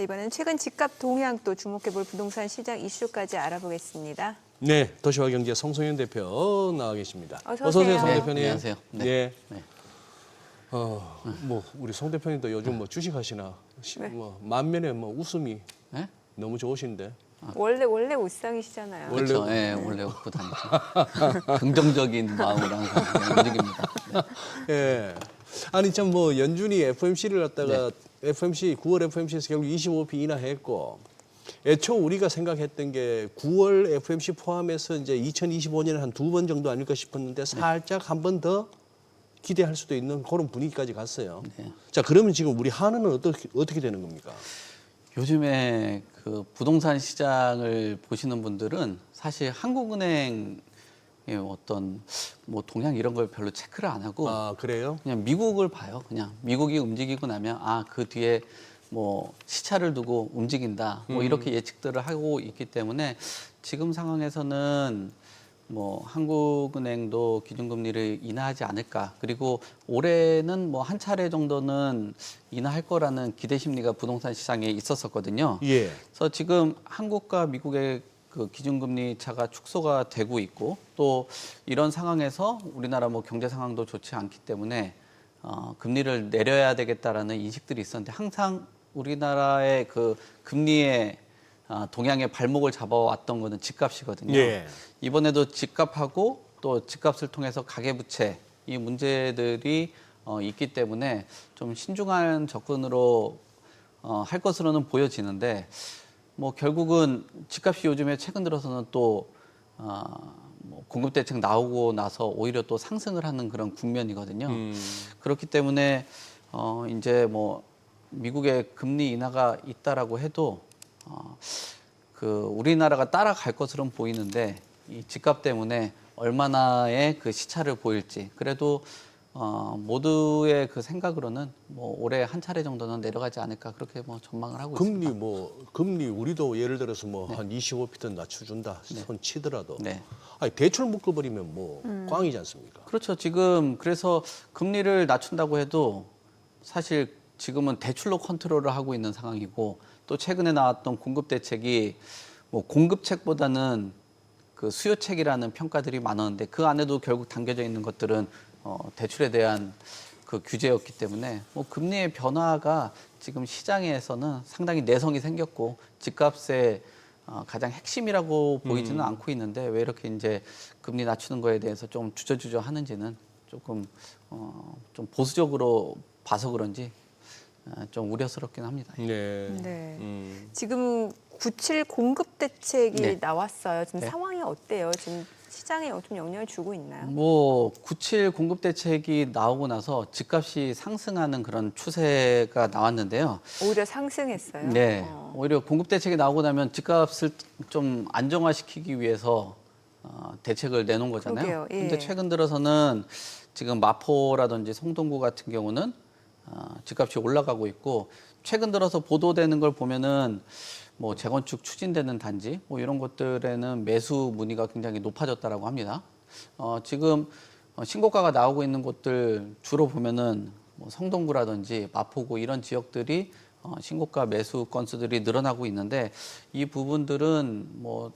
이번엔 최근 집값 동향 또 주목해볼 부동산 시장 이슈까지 알아보겠습니다. 네, 도시와 경제 송성현 대표 나와 계십니다. 어서 오세요, 오세요. 송 네, 대표님. 안녕하세요. 네. 네. 네. 뭐 우리 송 대표님도 요즘 뭐 주식 하시나? 네. 뭐 만면에 뭐 웃음이 네? 너무 좋으신데. 원래 웃상이시잖아요. 원래 그렇죠. 예, 원래 웃고 다니죠. 긍정적인 마음으로 항상 움직입니다. 네. 예. 아니 참 뭐 연준이 FOMC를 갖다가 FOMC 9월 FOMC에서 결국 25p 인하했고 애초 우리가 생각했던 게 9월 FOMC 포함해서 이제 2025년에 한 2번 정도 아닐까 싶었는데 살짝 한 번 더 기대할 수도 있는 그런 분위기까지 갔어요. 네. 자, 그러면 지금 우리 한은은 어떻게 되는 겁니까? 요즘에 그 부동산 시장을 보시는 분들은 사실 한국은행의 어떤 뭐 동향 이런 걸 별로 체크를 안 하고 아, 그래요? 그냥 미국을 봐요. 그냥 미국이 움직이고 나면 아, 그 뒤에 뭐 시차를 두고 움직인다. 뭐 이렇게 예측들을 하고 있기 때문에 지금 상황에서는 뭐 한국은행도 기준금리를 인하하지 않을까. 그리고 올해는 뭐 한 차례 정도는 인하할 거라는 기대 심리가 부동산 시장에 있었었거든요. 예. 그래서 지금 한국과 미국의 그 기준금리 차가 축소가 되고 있고 또 이런 상황에서 우리나라 뭐 경제 상황도 좋지 않기 때문에 금리를 내려야 되겠다라는 인식들이 있었는데 항상 우리나라의 그 금리의 동향의 발목을 잡아왔던 거는 집값이거든요. 예. 이번에도 집값하고 또 집값을 통해서 가계부채 이 문제들이 있기 때문에 좀 신중한 접근으로 할 것으로는 보여지는데 뭐 결국은 집값이 요즘에 최근 들어서는 또 뭐 공급 대책 나오고 나서 오히려 또 상승을 하는 그런 국면이거든요. 그렇기 때문에 이제 뭐 미국의 금리 인하가 있다라고 해도 그 우리나라가 따라갈 것으로는 보이는데 이 집값 때문에 얼마나의 그 시차를 보일지 그래도 모두의 그 생각으로는 뭐 올해 한 차례 정도는 내려가지 않을까 그렇게 뭐 전망을 하고 있습니다. 금리 우리도 예를 들어서 뭐 한 25p든 낮춰준다 손 치더라도 네. 아니 대출 묶어버리면 뭐 꽝이지 않습니까? 그렇죠. 지금 그래서 금리를 낮춘다고 해도 사실 지금은 대출로 컨트롤을 하고 있는 상황이고 또 최근에 나왔던 공급 대책이 뭐 공급책보다는 그 수요책이라는 평가들이 많았는데 그 안에도 결국 담겨져 있는 것들은 대출에 대한 그 규제였기 때문에 뭐 금리의 변화가 지금 시장에서는 상당히 내성이 생겼고 집값의 가장 핵심이라고 보이지는 않고 있는데 왜 이렇게 이제 금리 낮추는 거에 대해서 좀 주저주저 하는지는 조금 좀 보수적으로 봐서 그런지 좀 우려스럽긴 합니다. 네. 네. 지금 97 공급 대책이 네. 나왔어요. 지금 네. 상황이 어때요? 지금 시장에 좀 영향을 주고 있나요? 뭐 97 공급 대책이 나오고 나서 집값이 상승하는 그런 추세가 나왔는데요. 오히려 상승했어요. 네, 오히려 공급 대책이 나오고 나면 집값을 좀 안정화시키기 위해서 대책을 내놓은 거잖아요. 그러게요. 예. 근데 최근 들어서는 지금 마포라든지 송동구 같은 경우는 집값이 올라가고 있고 최근 들어서 보도되는 걸 보면은 뭐 재건축 추진되는 단지 뭐 이런 곳들에는 매수 문의가 굉장히 높아졌다라고 합니다. 지금 신고가가 나오고 있는 곳들 주로 보면은 뭐 성동구라든지 마포구 이런 지역들이 신고가 매수 건수들이 늘어나고 있는데 이 부분들은 뭐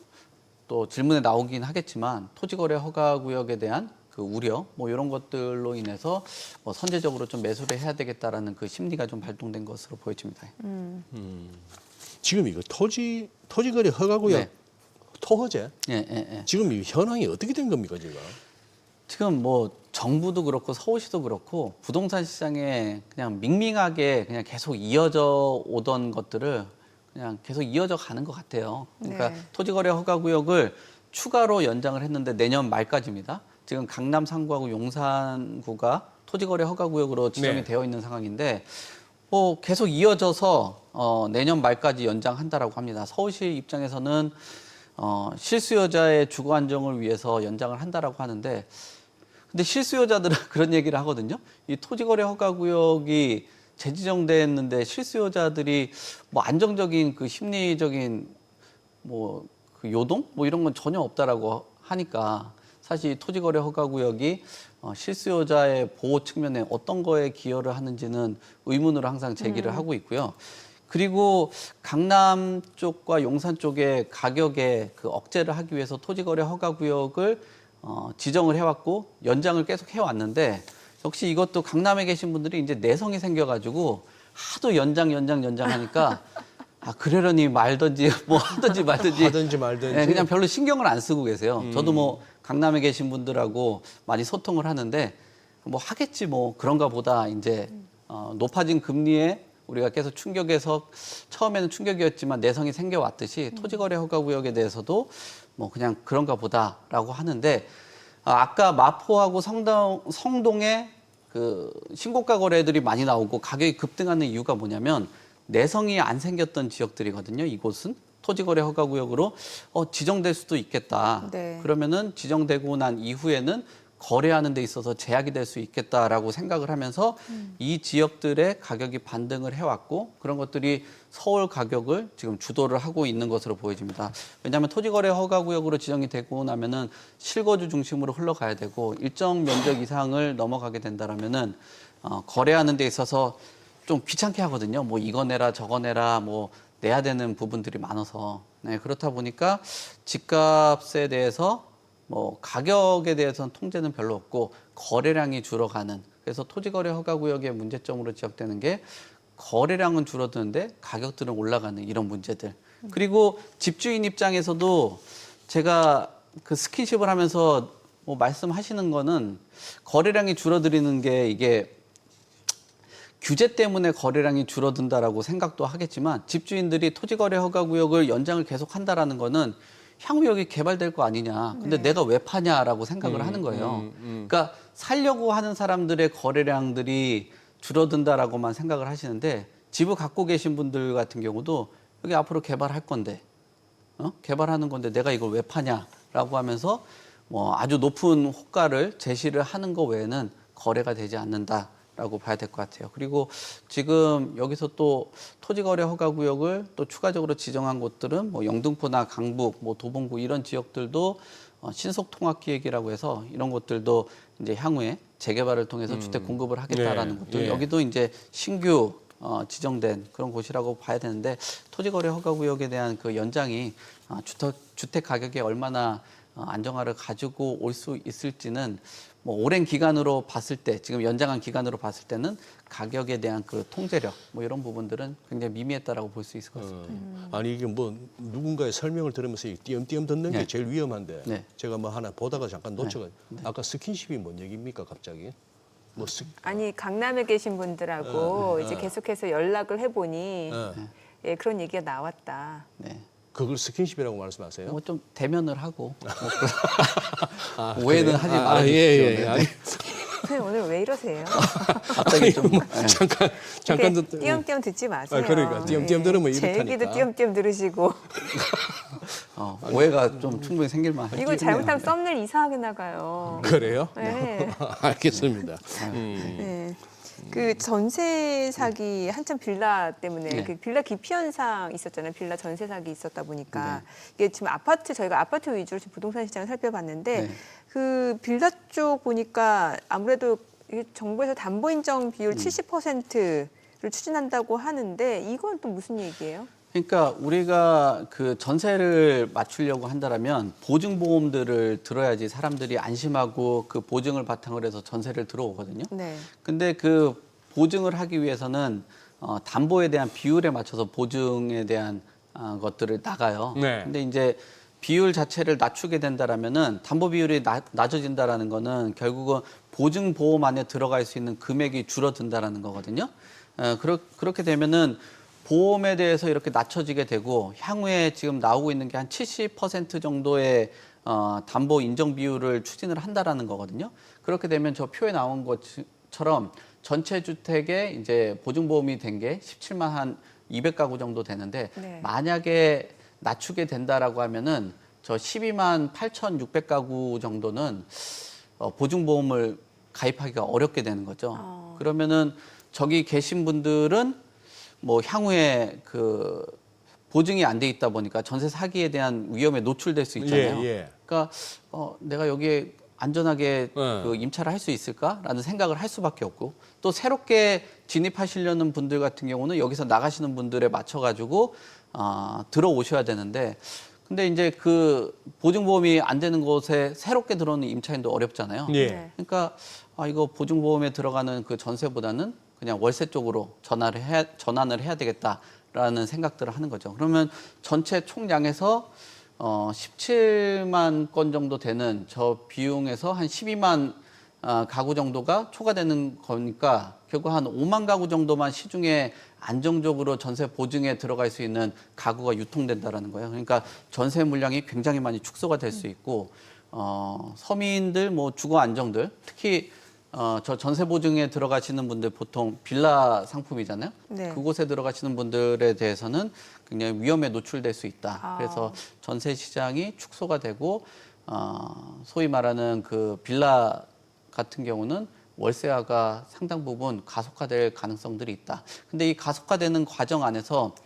또 질문에 나오긴 하겠지만 토지거래 허가구역에 대한 그 우려 뭐 이런 것들로 인해서 뭐 선제적으로 좀 매수를 해야 되겠다라는 그 심리가 좀 발동된 것으로 보여집니다. 지금 이거 토지거래 허가구역 네. 토허제 예. 지금 이 현황이 어떻게 된 겁니까 지금? 지금 뭐 정부도 그렇고 서울시도 그렇고 부동산 시장에 그냥 밍밍하게 그냥 계속 이어져 오던 것들을 그냥 계속 이어져 가는 것 같아요. 그러니까 네. 토지거래 허가구역을 추가로 연장을 했는데 내년 말까지입니다. 지금 강남 3구하고 용산구가 토지거래 허가구역으로 지정이 네. 되어 있는 상황인데 뭐 계속 이어져서 내년 말까지 연장한다라고 합니다. 서울시 입장에서는 실수요자의 주거 안정을 위해서 연장을 한다라고 하는데 근데 실수요자들은 그런 얘기를 하거든요. 이 토지거래 허가구역이 재지정됐는데 실수요자들이 뭐 안정적인 그 심리적인 뭐 그 요동 뭐 이런 건 전혀 없다라고 하니까 사실 토지거래 허가구역이 실수요자의 보호 측면에 어떤 거에 기여를 하는지는 의문으로 항상 제기를 하고 있고요. 그리고 강남 쪽과 용산 쪽에 가격에 그 억제를 하기 위해서 토지거래 허가구역을 지정을 해왔고 연장을 계속 해왔는데 역시 이것도 강남에 계신 분들이 이제 내성이 생겨가지고 하도 연장하니까 그러려니 말든지 뭐 하든지 말든지 하든지 말든지. 네, 그냥 별로 신경을 안 쓰고 계세요. 저도 뭐 강남에 계신 분들하고 많이 소통을 하는데 뭐 하겠지 뭐 그런가 보다 이제 높아진 금리에 우리가 계속 충격에서 처음에는 충격이었지만 내성이 생겨왔듯이 토지거래 허가구역에 대해서도 뭐 그냥 그런가 보다라고 하는데 아까 마포하고 성동에 그 신고가 거래들이 많이 나오고 가격이 급등하는 이유가 뭐냐면 내성이 안 생겼던 지역들이거든요. 이곳은 토지거래 허가구역으로 지정될 수도 있겠다. 네. 그러면은 지정되고 난 이후에는 거래하는 데 있어서 제약이 될 수 있겠다라고 생각을 하면서 이 지역들의 가격이 반등을 해왔고 그런 것들이 서울 가격을 지금 주도를 하고 있는 것으로 보여집니다. 왜냐하면 토지거래 허가구역으로 지정이 되고 나면은 실거주 중심으로 흘러가야 되고 일정 면적 이상을 넘어가게 된다라면은 거래하는 데 있어서 좀 귀찮게 하거든요. 뭐 이거 내라 저거 내라 뭐 내야 되는 부분들이 많아서 네, 그렇다 보니까 집값에 대해서 뭐 가격에 대해서는 통제는 별로 없고 거래량이 줄어가는 그래서 토지거래 허가구역의 문제점으로 지적되는 게 거래량은 줄어드는데 가격들은 올라가는 이런 문제들. 그리고 집주인 입장에서도 제가 그 스킨십을 하면서 뭐 말씀하시는 거는 거래량이 줄어드리는 게 이게 규제 때문에 거래량이 줄어든다라고 생각도 하겠지만 집주인들이 토지거래 허가구역을 연장을 계속 한다라는 거는 향후 여기 개발될 거 아니냐. 근데 내가 왜 파냐라고 생각을 하는 거예요. 그러니까 살려고 하는 사람들의 거래량들이 줄어든다라고만 생각을 하시는데 집을 갖고 계신 분들 같은 경우도 여기 앞으로 개발할 건데 개발하는 건데 내가 이걸 왜 파냐라고 하면서 뭐 아주 높은 호가를 제시를 하는 거 외에는 거래가 되지 않는다라고 봐야 될 것 같아요. 그리고 지금 여기서 또 토지거래 허가구역을 또 추가적으로 지정한 곳들은 뭐 영등포나 강북, 뭐 도봉구 이런 지역들도 신속통합기획이라고 해서 이런 곳들도 이제 향후에 재개발을 통해서 주택 공급을 하겠다라는 곳들 여기도 이제 신규 지정된 그런 곳이라고 봐야 되는데 토지거래 허가구역에 대한 그 연장이 주택 가격에 얼마나 안정화를 가지고 올 수 있을지는 뭐 오랜 기간으로 봤을 때 지금 연장한 기간으로 봤을 때는 가격에 대한 그 통제력 뭐 이런 부분들은 굉장히 미미했다라고 볼 수 있을 것 같습니다. 아니 이게 뭐 누군가의 설명을 들으면서 띄엄띄엄 듣는 게 네. 제일 위험한데 네. 제가 뭐 하나 보다가 잠깐 놓쳐가지고 아까 스킨십이 뭔 얘기입니까 갑자기? 뭐 아니 강남에 계신 분들하고 이제 계속해서 연락을 해보니 예, 그런 얘기가 나왔다. 네. 그걸 스킨십이라고 말씀하세요? 뭐 좀 대면을 하고 오해는 하지 아, 말아주십시오. 예. 네. 아니, 선생님 오늘 왜 이러세요? 갑자기 좀 잠깐 이렇게 띄엄띄엄 듣지 마세요. 그러니까 띄엄띄엄 들으면 제 이렇다니까. 얘기도 띄엄띄엄 들으시고 오해가 좀 충분히 생길만 하죠. 이거 잘못하면 썸네일 이상하게 나가요. 그래요? 네. 알겠습니다. 네. 그 전세 사기 한참 빌라 때문에 네. 그 빌라 기피 현상 있었잖아요. 빌라 전세 사기 있었다 보니까 이게 지금 저희가 아파트 위주로 지금 부동산 시장을 살펴봤는데 네. 그 빌라 쪽 보니까 아무래도 이게 정부에서 담보 인정 비율 70%를 추진한다고 하는데 이건 또 무슨 얘기예요? 그러니까 우리가 그 전세를 맞추려고 한다라면 보증보험들을 들어야지 사람들이 안심하고 그 보증을 바탕으로 해서 전세를 들어오거든요. 네. 근데 그 보증을 하기 위해서는 담보에 대한 비율에 맞춰서 보증에 대한 것들을 나가요. 네. 근데 이제 비율 자체를 낮추게 된다라면은 담보 비율이 낮아진다라는 거는 결국은 보증 보험 안에 들어갈 수 있는 금액이 줄어든다라는 거거든요. 그렇게 되면은 보험에 대해서 이렇게 낮춰지게 되고 향후에 지금 나오고 있는 게 한 70% 정도의 담보 인정 비율을 추진을 한다라는 거거든요. 그렇게 되면 저 표에 나온 것처럼 전체 주택에 이제 보증보험이 된 게 17만 한 200가구 정도 되는데 네. 만약에 낮추게 된다라고 하면은 저 12만 8,600가구 정도는 보증보험을 가입하기가 어렵게 되는 거죠. 그러면은 저기 계신 분들은 뭐 향후에 그 보증이 안 돼 있다 보니까 전세 사기에 대한 위험에 노출될 수 있잖아요. 예. 그러니까 내가 여기에 안전하게 네. 그 임차를 할 수 있을까라는 생각을 할 수밖에 없고 또 새롭게 진입하시려는 분들 같은 경우는 여기서 나가시는 분들에 맞춰가지고 들어오셔야 되는데 근데 이제 그 보증보험이 안 되는 곳에 새롭게 들어오는 임차인도 어렵잖아요. 예. 네. 그러니까 이거 보증보험에 들어가는 그 전세보다는 그냥 월세 쪽으로 전환을 해야 되겠다라는 생각들을 하는 거죠. 그러면 전체 총량에서 17만 건 정도 되는 저 비용에서 한 12만 가구 정도가 초과되는 거니까 결국 한 5만 가구 정도만 시중에 안정적으로 전세 보증에 들어갈 수 있는 가구가 유통된다라는 거예요. 그러니까 전세 물량이 굉장히 많이 축소가 될 수 있고 서민들, 뭐 주거 안정들, 특히 저 전세 보증에 들어가시는 분들 보통 빌라 상품이잖아요. 네. 그곳에 들어가시는 분들에 대해서는 굉장히 위험에 노출될 수 있다. 그래서 전세 시장이 축소가 되고 소위 말하는 그 빌라 같은 경우는 월세화가 상당 부분 가속화될 가능성들이 있다. 근데 이 가속화되는 과정 안에서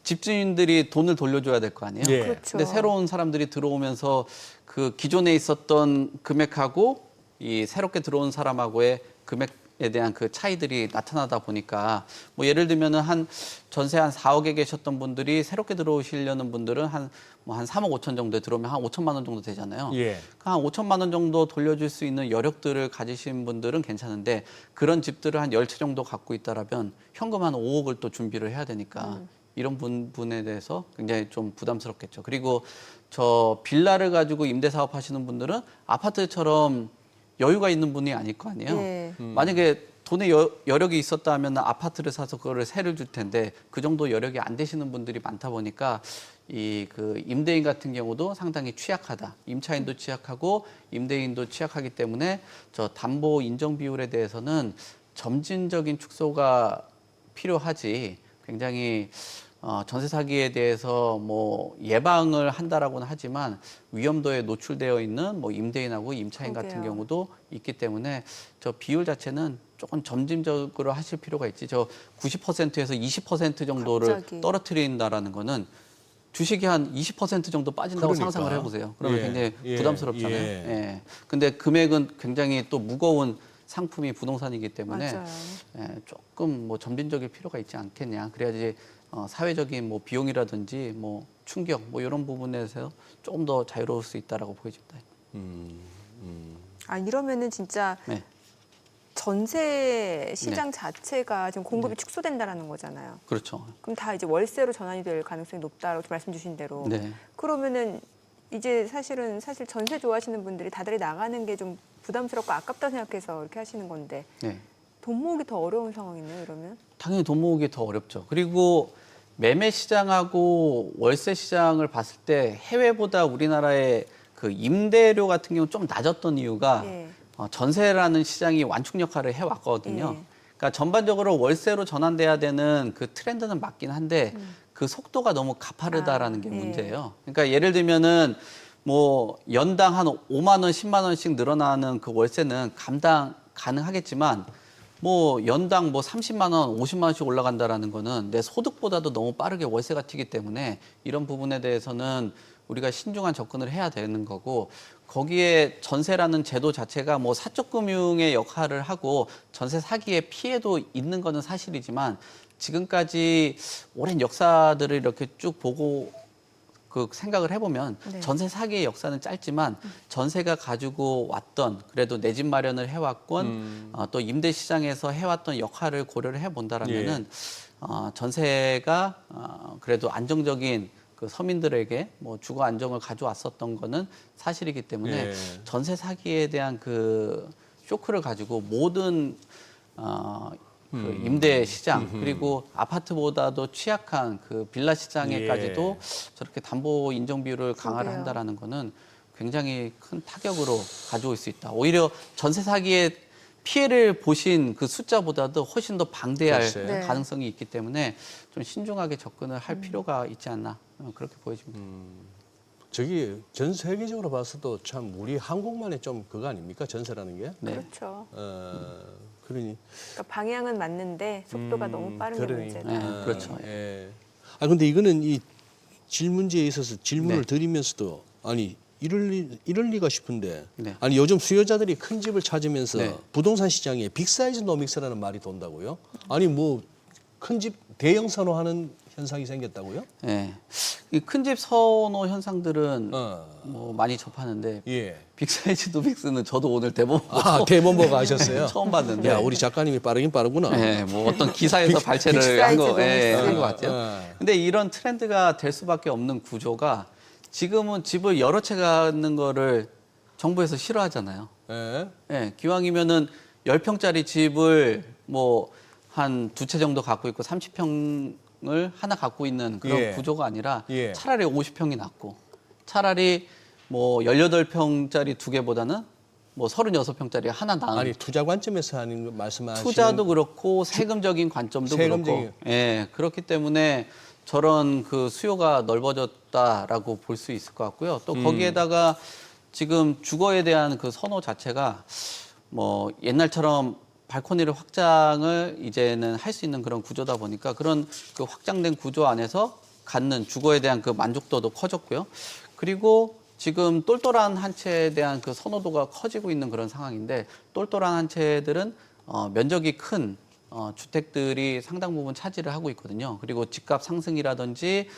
집주인들이 돈을 돌려줘야 될 거 아니에요. 예. 그렇죠. 근데 새로운 사람들이 들어오면서 그 기존에 있었던 금액하고 이 새롭게 들어온 사람하고의 금액에 대한 그 차이들이 나타나다 보니까 뭐 예를 들면은 한 전세 한 4억에 계셨던 분들이 새롭게 들어오시려는 분들은 한 3억 5천 정도에 들어오면 한 5천만 원 정도 되잖아요. 예. 한 5천만 원 정도 돌려줄 수 있는 여력들을 가지신 분들은 괜찮은데 그런 집들을 한 10채 정도 갖고 있다라면 현금 한 5억을 또 준비를 해야 되니까 이런 부분에 대해서 굉장히 좀 부담스럽겠죠. 그리고 저 빌라를 가지고 임대 사업 하시는 분들은 아파트처럼 여유가 있는 분이 아닐 거 아니에요. 예. 만약에 돈의 여력이 있었다 하면 아파트를 사서 그거를 세를 줄 텐데 그 정도 여력이 안 되시는 분들이 많다 보니까 이 그 임대인 같은 경우도 상당히 취약하다. 임차인도 취약하고 임대인도 취약하기 때문에 저 담보 인정 비율에 대해서는 점진적인 축소가 필요하지 굉장히 전세 사기에 대해서 뭐 예방을 한다라고는 하지만 위험도에 노출되어 있는 뭐 임대인하고 임차인 같은 그러게요. 경우도 있기 때문에 저 비율 자체는 조금 점진적으로 하실 필요가 있지. 저 90%에서 20% 정도를 갑자기. 떨어뜨린다라는 거는 주식이 한 20% 정도 빠진다고 그러니까. 상상을 해보세요. 그러면 예. 굉장히 예. 부담스럽잖아요. 예. 예. 근데 금액은 굉장히 또 무거운 상품이 부동산이기 때문에 맞아요. 예, 조금 뭐 점진적일 필요가 있지 않겠냐. 그래야지 사회적인 뭐 비용이라든지 뭐 충격 뭐 이런 부분에서 조금 더 자유로울 수 있다라고 보여집니다. 이러면은 진짜 네. 전세 시장 자체가 지금 공급이 축소된다라는 거잖아요. 그렇죠. 그럼 다 이제 월세로 전환이 될 가능성이 높다라고 말씀 주신 대로. 네. 그러면은 이제 사실 전세 좋아하시는 분들이 다들 나가는 게 좀 부담스럽고 아깝다 생각해서 이렇게 하시는 건데 네. 돈 모으기 더 어려운 상황이네요, 이러면. 당연히 돈 모으기 더 어렵죠. 그리고 매매 시장하고 월세 시장을 봤을 때 해외보다 우리나라의 그 임대료 같은 경우는 좀 낮았던 이유가 예. 전세라는 시장이 완충 역할을 해왔거든요. 예. 그러니까 전반적으로 월세로 전환돼야 되는 그 트렌드는 맞긴 한데 그 속도가 너무 가파르다라는 게 예. 문제예요. 그러니까 예를 들면은 뭐 연당 한 5만 원, 10만 원씩 늘어나는 그 월세는 감당 가능하겠지만 뭐 연당 뭐 30만 원, 50만 원씩 올라간다라는 거는 내 소득보다도 너무 빠르게 월세가 튀기 때문에 이런 부분에 대해서는 우리가 신중한 접근을 해야 되는 거고 거기에 전세라는 제도 자체가 뭐 사적 금융의 역할을 하고 전세 사기의 피해도 있는 거는 사실이지만 지금까지 오랜 역사들을 이렇게 쭉 보고 그 생각을 해보면 네. 전세 사기의 역사는 짧지만 전세가 가지고 왔던 그래도 내 집 마련을 해왔건 또 임대 시장에서 해왔던 역할을 고려를 해본다라면은 전세가 그래도 안정적인 그 서민들에게 뭐 주거 안정을 가져왔었던 거는 사실이기 때문에 예. 전세 사기에 대한 그 쇼크를 가지고 모든 그 임대 시장 그리고 아파트보다도 취약한 그 빌라 시장에까지도 저렇게 담보 인정 비율을 강화를 그러게요. 한다라는 거는 굉장히 큰 타격으로 가져올 수 있다. 오히려 전세 사기의 피해를 보신 그 숫자보다도 훨씬 더 방대할 글쎄. 네. 가능성이 있기 때문에 좀 신중하게 접근을 할 필요가 있지 않나 그렇게 보여집니다. 저기 전 세계적으로 봐서도 참 우리 한국만의 좀 그거 아닙니까? 전세라는 게? 네. 그렇죠. 그러니. 그러니까 방향은 맞는데 속도가 너무 빠른 게 그러니. 문제다. 네, 그렇죠. 예. 근데 이거는 이 질문지에 있어서 질문을 네. 드리면서도 아니 이럴 리가 싶은데 네. 아니 요즘 수요자들이 큰 집을 찾으면서 네. 부동산 시장에 빅사이즈 노믹스라는 말이 돈다고요? 아니 뭐 큰 집 대형 선호하는 현상이 생겼다고요? 네. 이 큰 집 선호 현상들은 어. 뭐 많이 접하는데 예. 빅사이즈 노믹스는 저도 오늘 대본 보고 아 대본 보고 하셨어요? 처음 봤는데. 야 우리 작가님이 빠르긴 빠르구나. 네, 뭐 어떤 기사에서 발췌를 한 빅사이즈 것 노믹스. 같아요. 근데 이런 트렌드가 될 수밖에 없는 구조가 지금은 집을 여러 채 갖는 거를 정부에서 싫어하잖아요. 예. 예, 기왕이면은 10평짜리 집을 뭐 한 2채 정도 갖고 있고 30평을 하나 갖고 있는 그런 예. 구조가 아니라 예. 차라리 50평이 낫고 차라리 뭐 18평짜리 2개보다는 뭐 36평짜리 하나 나은 아니 투자 관점에서 하는 거 말씀하시는 투자도 그렇고 세금적인 관점도 세금적인- 그렇고 예, 그렇기 때문에 저런 그 수요가 넓어졌다라고 볼 수 있을 것 같고요. 또 거기에다가 지금 주거에 대한 그 선호 자체가 뭐 옛날처럼 발코니를 확장을 이제는 할 수 있는 그런 구조다 보니까 그런 그 확장된 구조 안에서 갖는 주거에 대한 그 만족도도 커졌고요. 그리고 지금 똘똘한 한 채에 대한 그 선호도가 커지고 있는 그런 상황인데 똘똘한 한 채들은 면적이 큰 주택들이 상당 부분 차지를 하고 있거든요. 그리고 집값 상승이라든지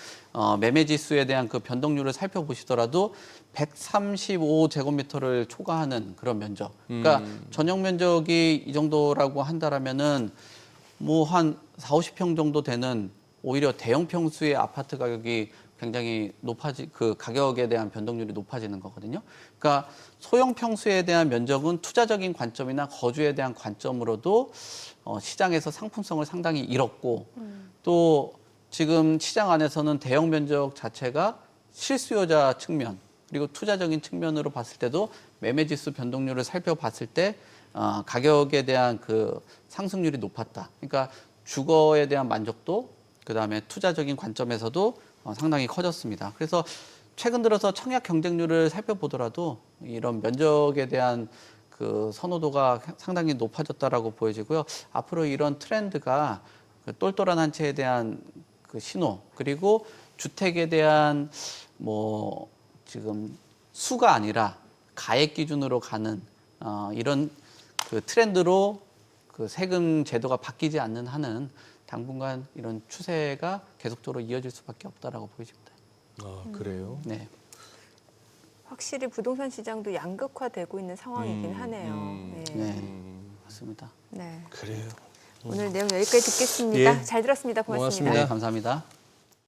매매 지수에 대한 그 변동률을 살펴보시더라도 135제곱미터를 초과하는 그런 면적. 그러니까 전용 면적이 이 정도라고 한다라면은 뭐 한 4, 50평 정도 되는 오히려 대형 평수의 아파트 가격이 굉장히 그 가격에 대한 변동률이 높아지는 거거든요. 그러니까 소형 평수에 대한 면적은 투자적인 관점이나 거주에 대한 관점으로도 시장에서 상품성을 상당히 잃었고 또 지금 시장 안에서는 대형 면적 자체가 실수요자 측면 그리고 투자적인 측면으로 봤을 때도 매매지수 변동률을 살펴봤을 때 가격에 대한 그 상승률이 높았다. 그러니까 주거에 대한 만족도 그다음에 투자적인 관점에서도 상당히 커졌습니다. 그래서 최근 들어서 청약 경쟁률을 살펴보더라도 이런 면적에 대한 그 선호도가 상당히 높아졌다라고 보여지고요. 앞으로 이런 트렌드가 그 똘똘한 한 채에 대한 그 신호 그리고 주택에 대한 뭐 지금 수가 아니라 가액 기준으로 가는 이런 그 트렌드로 그 세금 제도가 바뀌지 않는 한은 당분간 이런 추세가 계속적으로 이어질 수밖에 없다라고 보여집니다. 아 그래요? 네. 확실히 부동산 시장도 양극화되고 있는 상황이긴 하네요. 네. 네. 맞습니다. 네. 그래요. 오늘 내용 여기까지 듣겠습니다. 예. 잘 들었습니다. 고맙습니다. 고맙습니다. 네, 감사합니다.